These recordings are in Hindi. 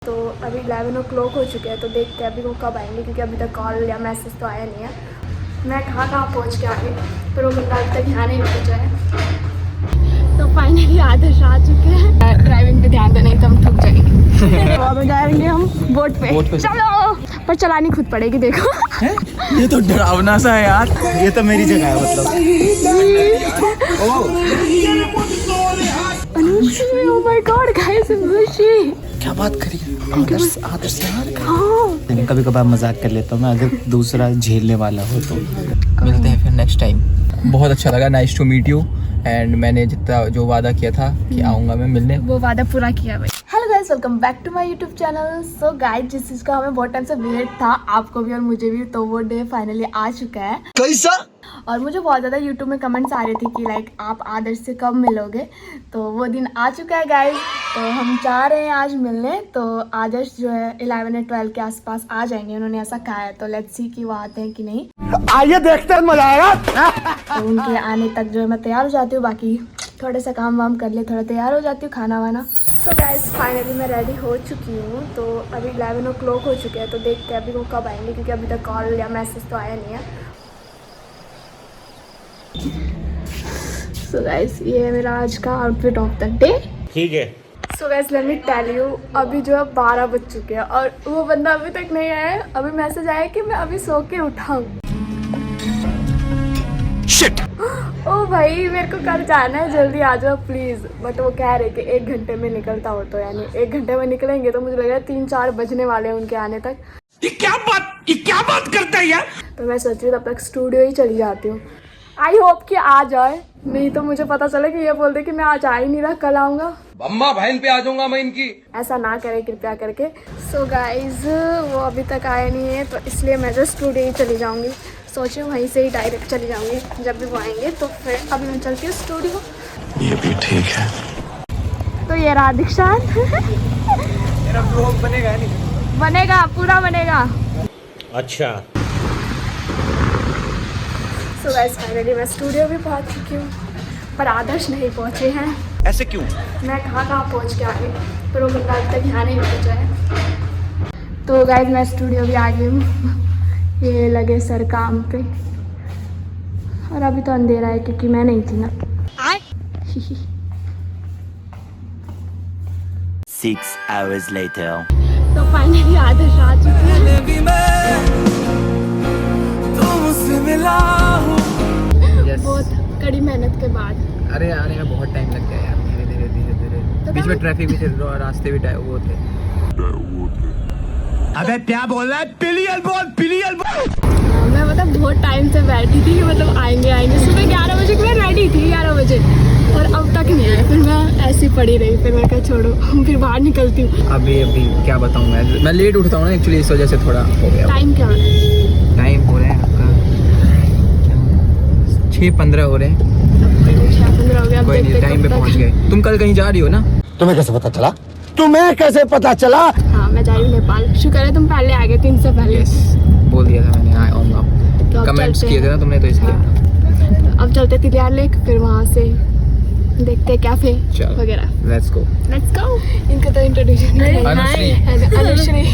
तो अभी 11 o'clock हो चुके हैं, तो देखते हैं अभी वो कब आएंगे, क्योंकि अभी तक कॉल या मैसेज तो आया नहीं है। मैं कहाँ पहुँच के आ गई, पर वो बंदा अभी तक यहाँ नहीं पहुँचा है। तो फाइनली आदर्श आ चुके हैं। ड्राइविंग पे ध्यान देना, एकदम थक जाएगी। तो अब जाएंगे हम बोट पे। चलो, पर चलानी खुद पड़ेगी। देखो ये तो डरावना सा है यार। ये तो मेरी जगह है मतलब। Anushri, oh my god guys, Anushri क्या बात करी आदर्श, आदर्श यार। हाँ, कभी कभार मजाक कर लेता हूँ मैं, अगर दूसरा झेलने वाला हो तो। मिलते हैं फिर नेक्स्ट टाइम। बहुत अच्छा लगा, nice to meet you. And मैंने जितना जो वादा किया था कि आऊँगा मैं मिलने, वो वादा पूरा किया भाई। Hello guys, welcome back to my YouTube channel. So guys, जिस चीज़ का हमें बहुत टाइम से वेट था, आपको भी और मुझे भी, तो वो डे फाइनली आ चुका है। कैसा? और मुझे बहुत ज़्यादा यूट्यूब में कमेंट्स आ रहे थे कि लाइक आप आदर्श से कब मिलोगे, तो वो दिन आ चुका है गाइस। तो हम चाह रहे हैं आज मिलने। तो आदर्श जो है 11 या 12 के आसपास आ जाएंगे, उन्होंने ऐसा कहा है। तो लेट्स सी कि वो आते हैं कि नहीं। आइए देखते हैं, मजा आएगा। तो उनके आने तक जो है मैं तैयार हो जाती हूँ, बाकी थोड़ा सा काम वाम कर ले, थोड़ा तैयार हो जाती हूँ, खाना वाना। सो गाइस, फाइनली मैं रेडी हो चुकी हूँ। तो अभी 11 o'clock हो चुके हैं, तो देखते हैं अभी वो कब आएंगे, क्योंकि अभी तक कॉल या मैसेज तो आया नहीं है। सो गाइस, ये है मेरा आज का आउटफिट ऑफ द डे। ठीक है। So guys, let me tell you, अभी जो है 12 बज चुके हैं और वो बंदा अभी तक नहीं आया है। अभी मैसेज आया कि मैं अभी सो के उठा हूँ। शिट। ओ भाई, मेरे को कल जाना है, जल्दी आ जाओ प्लीज़। बट वो कह रहे कि 1 घंटे में निकलता हो, तो यानी 1 घंटे में निकलेंगे तो मुझे लग रहा है 3-4 बजने वाले हैं उनके आने तक। ये क्या बात करता है यार। तो मैं सोच रही हूँ तब तक स्टूडियो ही चली जाती हूँ। आई होप कि आ जाए, नहीं तो मुझे पता चले कि ये बोल दे कि मैं आज आ ही नहीं रहा, कल आऊँगा। अम्मा बहन पे आ जाऊंगा मैं इनकी। ऐसा ना करे कृपया करके। सो गाइज, वो अभी तक आया नहीं है, तो इसलिए मैं जो स्टूडियो ही चली जाऊँगी। सोची वहीं से ही डायरेक्ट चली जाऊँगी, जब भी वो आएंगे। तो फिर अभी मैं चलती हूँ स्टूडियो। ये भी ठीक है। तो ये रहा दीक्षांत। मेरा ब्लॉग बनेगा नहीं? बनेगा, पूरा बनेगा। अच्छा। सो गाइस, फाइनली मैं स्टूडियो भी पहुंच चुकी हूँ, पर आदर्श नहीं पहुंचे हैं। ऐसे क्यों? मैं कहाँ पहुंच के आ गई, पर वो बंदा अभी तक यहाँ नहीं पहुंचा है। तो गाइस, मैं स्टूडियो भी आ गई हूँ। ये लगे सर काम पे, और अभी तो अंधेरा है क्योंकि मैं नहीं थी ना। 6 hours later. तो फाइनली आदर्श आ चुके हैं। बहुत कड़ी मेहनत के बाद। अरे आने में बहुत टाइम लग गया यार, धीरे धीरे। तो बीच में ट्रैफिक भी थे, रास्ते भी वो थे। अबे क्या बोल रहा है? पिलियल बोल। मैं मतलब बहुत टाइम से बैठी थी, मतलब आएंगे। सुबह 11 बजे की मैं रेडी थी, 11 बजे, और अब तक नहीं आए। फिर मैं ऐसी पड़ी रही, फिर मैं क्या छोड़ो, फिर बाहर निकलती हूँ। अभी क्या बताऊँ मैं लेट उठता हूँ ना एक्चुअली, इस वजह से थोड़ा हो गया। टाइम क्या है? टाइम हो रहे हैं आपका 6:15 हो रहे हैं। 15 हो गया। कोई नहीं, टाइम पे पहुँच गए। तुम कल कहीं जा रही हो ना? तुम्हें कैसे पता चला? हाँ, मैं जा रही हूँ नेपाल। शुक्र है तुम पहले आ गए, 3 से पहले। यस, बोल दिया था मैंने आऊँगा। तो अब कमेंट्स चलते किए थे हैं। ना तुमने, तो इसलिए। हाँ। तो अब चलते तिलियार लेक, फिर वहाँ से देखते कैफे चलो, वगैरह। Let's go. इनका तो इंट्रोड्यूशन है। अनुश्री। अनुश्री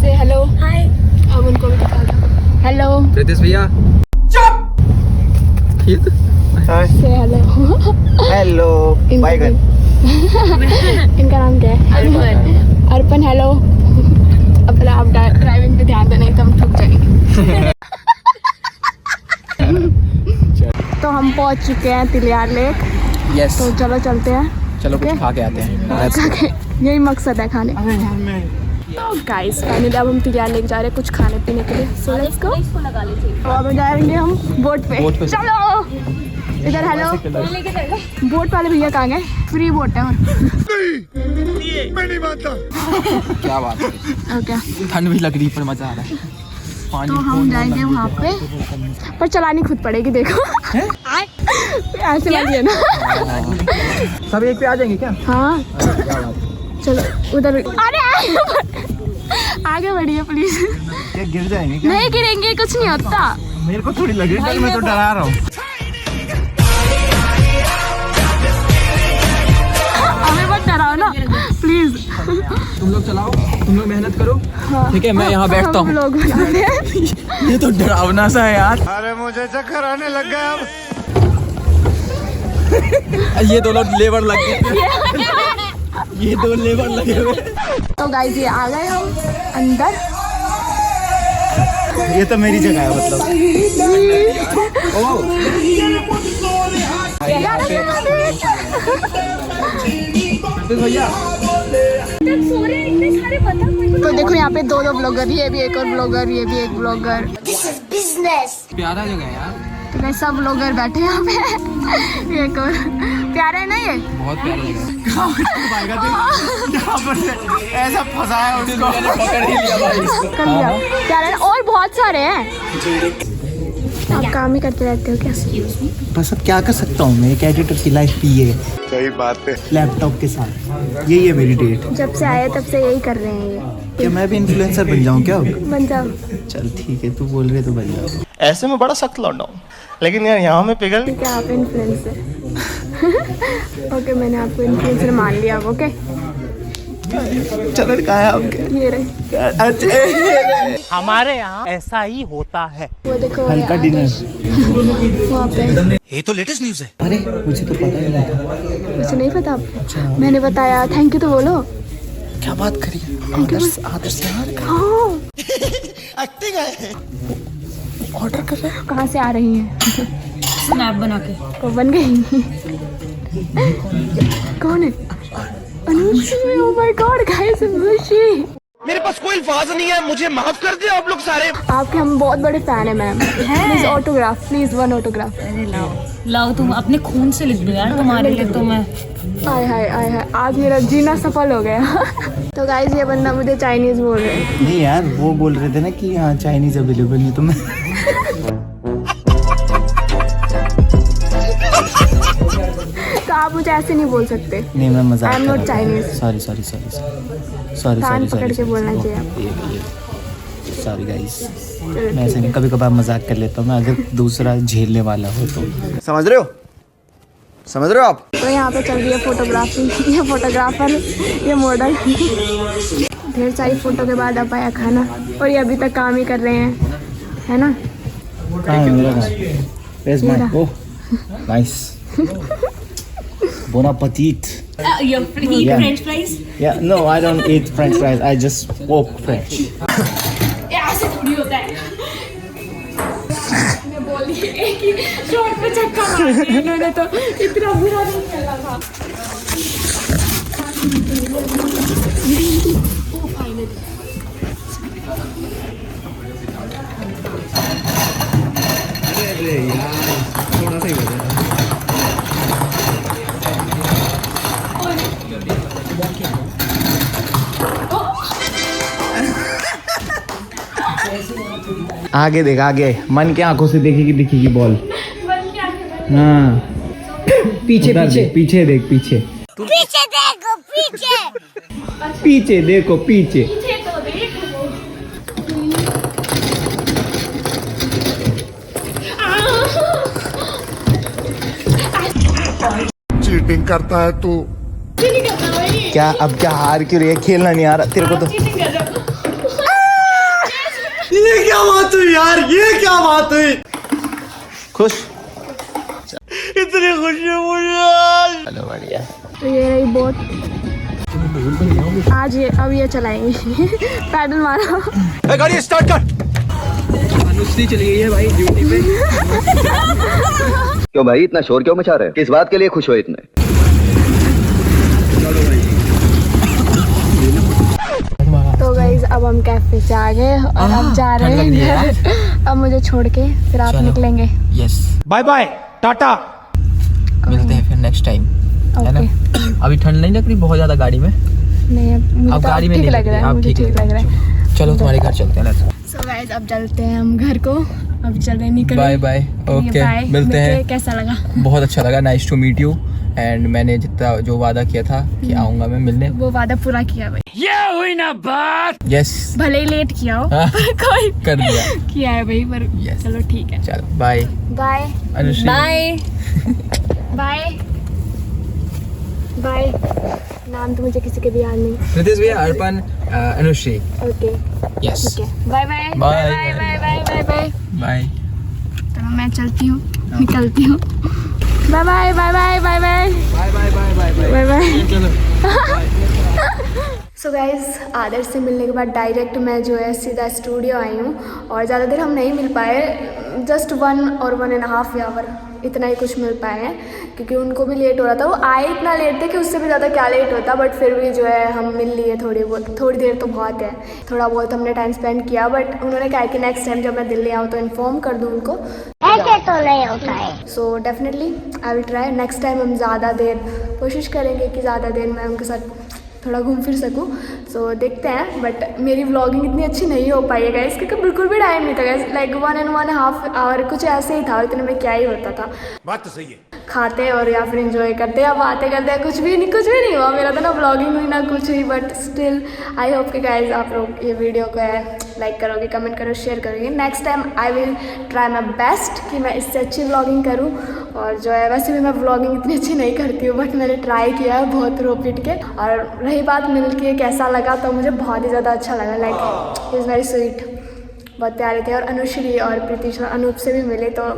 से हेलो। हाय। अब उनको भी दिखा दो। हेलो। प्रीतिश भैया। से हेलो। हेलो। इनका नाम क्या है? अर्पण। हेलो। अब आप ड्राइविंग पे ध्यान देना, एकदम थक जाएगी। तो हम पहुंच चुके हैं तिलियार लेक। यस, तो चलो चलते हैं। चलो कुछ खा के आते हैं। Let's go. यही मकसद है खाने। तो गाइस, फाइनली अब हम तिलियार लेक जा रहे हैं कुछ खाने पीने के लिए। So let's go. तो अब जाएंगे हम बोट पे। चलो इधर। हेलो। बोट वाले भैया कहाँ गए? फ्री बोट है। मैं नहीं मानता। क्या बात है। ओके, ठंड भी लग रही पर मजा आ रहा है। पानी तो हम जाएंगे वहाँ पे, पर चलानी खुद पड़ेगी। देखो ऐसे वाली है ना। सब एक पे आ जाएंगे क्या? हाँ, क्या बात। चलो उधर। अरे आगे बढ़िए प्लीज। क्या गिर जाएंगे क्या? नहीं गिरेंगे, कुछ नहीं होता। मेरे को थोड़ी लग रही है, मैं तो डरा रहा हूँ। हमें मत डराओ ना। प्लीज। तुम लोग चलाओ, तुम लोग मेहनत करो, ठीक है, मैं यहाँ बैठता हूँ। लोग बनाते हैं। ये तो डरावना सा है यार। अरे मुझे चक्कर आने लग गया अब। ये दो लोग लेबर लग गए। ये दो लेबर लगे हुए। तो गाइस ये आ गए हम अंदर। ये तो मेरी जगह है मतलब। भैया तो देखो यहाँ पे दो ब्लॉगर, ये भी एक और ब्लॉगर, ये भी एक ब्लॉगर। प्यारा जगह है यार, तो गाइस सब ब्लॉगर बैठे हैं यहाँ पे। एक और प्यारे है ना ये, बहुत प्यारा जगह है। ऐसा फंसाया उसको, पकड़ ही लिया भाई। कर लिया प्यारे है, और बहुत सारे हैं। आप काम ही करते रहते हो क्या? बस अब क्या कर सकता हूँ मैं, एक एडिटर की लाइफ भी है। सही बात है। लैपटॉप के साथ यही है मेरी डेट। जब से आए तब से यही कर रहे हैं ये। क्या मैं भी इन्फ्लुएंसर बन जाऊँ क्या? बन जाओ। चल ठीक है, तू बोल रहे तो बन जाओ। ऐसे में बड़ा सख्त लौंडा हूँ, लेकिन यार यहाँ में पिघल। ठीक है, आप इन्फ्लुएंसर। ओके, मैंने आपको इन्फ्लुएंसर मान लिया। ओके, चल कहाँ है आपके? ये रहे। हमारे यहाँ ऐसा ही होता है। वो देखो हल्का यार, डिनर। वहाँ पे। ये तो लेटेस्ट न्यूज़ है। अरे मुझे तो पता ही नहीं था। मुझे नहीं पता आपको। मैंने बताया, थैंक यू तो बोलो। क्या बात करी? आदर्श यार हाँ, ऑर्डर कर रहे हैं। कहाँ से आ रही हैं? स्नैप बना के वो बन गई। कौन है? Anushri. Oh my god guys, Anushri. मेरे पास कोई अल्फाज नहीं है, मुझे माफ कर दे आप लोग सारे। आपके हम बहुत बड़े फैन हैं ma'am. Please autograph, please one autograph. लाओ, तुम अपने खून से लिख दो यार, तुम्हारे लिए तो मैं। हाय हाय हाय हाय, आज मेरा जीना सफल हो गया। तो गाइस ये बंदा मुझे चाइनीज बोल रहे हैं। नहीं यार, वो बोल रहे थे ना कि यहाँ चाइनीज अवेलेबल नहीं, तो मैं तो आप मुझे ऐसे नहीं बोल सकते। नहीं, मैं मजाक I am not Chinese. Sorry कान पकड़ के बोलना चाहिए आपको। सॉरी गाइस, मैं ऐसे नहीं, कभी कभार मजाक कर लेता हूँ मैं, अगर दूसरा झेलने वाला हो तो। समझ रहे हो आप? तो यहाँ पे चल रही है फोटोग्राफी। ये फोटोग्राफर, ये मॉडल। ढेर सारी फोटो के बाद अब आया खाना, और ये अभी तक काम ही कर रहे हैं, है ना? कहाँ है मेरा खाना? Where's my? Oh, nice. Bon appetit. You eat Yeah. French fries? Yeah, no, I don't eat French fries. I just walk French. ऐसे थोड़ी होता है। मैं बोली एक ही शॉट पे छक्का मार दिया इन्होंने, तो इतना बुरा नहीं खेला था। आगे देख, आगे मन के आंखों से देखेगी, दिखेगी बॉल। हाँ, पीछे पीछे देख, पीछे देखो, पीछे चीटिंग करता है तू। क्या अब क्या हार क्यों रही है? खेलना नहीं आ रहा तेरे को तो। ये क्या बात हुई यार, ये क्या बात हुई? खुश? इतनी खुशी मुझे। चलो बढ़िया। तो ये रही बोट। आज ये अब ये चलाएंगे। पैडल मारो। गाड़ी स्टार्ट कर। अनुश्री चली गई है भाई ड्यूटी पे। क्यों भाई इतना शोर क्यों मचा रहे हो? किस बात के लिए खुश हो इतने? तो गाइस अब हम कैफे से आ गए और अब जा रहे ठंड लग रही है हैं घर। अब मुझे छोड़ के फिर आप चलो। निकलेंगे। Yes, bye bye, tata. मिलते हैं फिर नेक्स्ट टाइम, है ना? अभी ठंड नहीं लग रही बहुत ज्यादा गाड़ी में? नहीं, अब मुझे अब तो गाड़ी अब में ठीक नहीं लग रहा है, अब मुझे ठीक ठीक लग रहा है। चलो तुम्हारे घर चलते हैं। सो गाइस अब चलते हैं हम घर को। अब चल रहे निकल। बाय बाय, ओके, मिलते हैं। कैसा लगा? बहुत अच्छा लगा, nice to meet you. And मैंने जितना जो वादा किया था कि आऊंगा मैं मिलने, वो वादा पूरा किया भाई। ये हुई ना बात। यस, भले ही लेट किया हो हाँ, पर कोई कर दिया। किया है भाई, पर Yes. चलो ठीक है। चलो bye bye Anushri. Bye bye bye. नाम तो मुझे किसी के भी याद नहीं। रितेश भैया, अर्पण, अनुश्री। Okay yes. ठीक है, bye bye Bye. Bye bye bye bye bye. Bye. तो मैं चलती हूँ, निकलती हूँ। Bye bye bye bye bye bye bye bye bye bye bye bye. चलो। सो गाइज, आदर्श से मिलने के बाद डायरेक्ट मैं जो है सीधा स्टूडियो आई हूँ और ज़्यादा देर हम नहीं मिल पाए, जस्ट 1 और 1.5 आवर इतना ही कुछ मिल पाए हैं, क्योंकि उनको भी लेट हो रहा था। वो आए इतना लेट थे कि उससे भी ज़्यादा क्या लेट होता, बट फिर भी जो है हम मिल लिए थोड़ी देर तो बहुत है, थोड़ा बहुत हमने टाइम स्पेंड किया। बट उन्होंने कहा कि नेक्स्ट टाइम जब मैं दिल्ली आऊँ तो इन्फॉर्म कर दूँ उनको। ऐसे तो नहीं होता है। So definitely I will try, next time हम ज़्यादा देर कोशिश करेंगे कि ज़्यादा देर मैं उनके साथ थोड़ा घूम फिर सकूँ। सो देखते हैं, बट मेरी व्लॉगिंग इतनी अच्छी नहीं हो पाई है गाइस, क्योंकि बिल्कुल भी टाइम नहीं था गाइस। लाइक 1 and 1.5 आवर कुछ ऐसे ही था, इतने में क्या ही होता था। बात तो सही है। खाते और या फिर एंजॉय करते या बातें करते, कुछ भी नहीं हुआ मेरा तो, ना व्लॉगिंग हुई ना कुछ हुई। बट स्टिल आई होप कि गाइस आप लोग ये वीडियो को है लाइक करोगे, कमेंट करो, शेयर करोगे। Next time I will try my best कि मैं इससे अच्छी व्लॉगिंग करूँ। और जो है वैसे भी मैं व्लॉगिंग इतनी अच्छी नहीं करती हूँ, बट मैंने ट्राई किया है बहुत रो पीट के। और रही बात मिल के कैसा लगा, तो मुझे बहुत ही ज़्यादा अच्छा लगा। Like he is very sweet, बहुत प्यारे थे। और अनुश्री और प्रीतिश और अनूप से भी मिले तो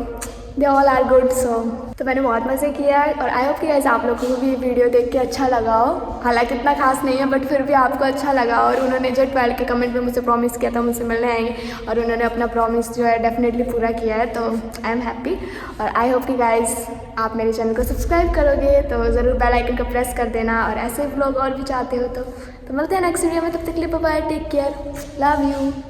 दे ऑल आर गुड। सो तो मैंने बहुत मज़े किया है और आई होप कि गाइस आप लोगों को भी वीडियो देख के अच्छा लगा हो। हालांकि इतना खास नहीं है, बट फिर भी आपको अच्छा लगा। और उन्होंने जो 12 के कमेंट में मुझसे प्रॉमिस किया था मुझसे मिलने आएंगे, और उन्होंने अपना प्रॉमिस जो है डेफिनेटली पूरा किया है, तो आई एम हैप्पी। और आई होप कि गाइस आप मेरे चैनल को सब्सक्राइब करोगे, तो ज़रूर बेल आइकन को प्रेस कर देना। और ऐसे व्लॉग और भी चाहते हो तो मिलते हैं नेक्स्ट वीडियो में। तब तक के लिए bye bye, take care, love you.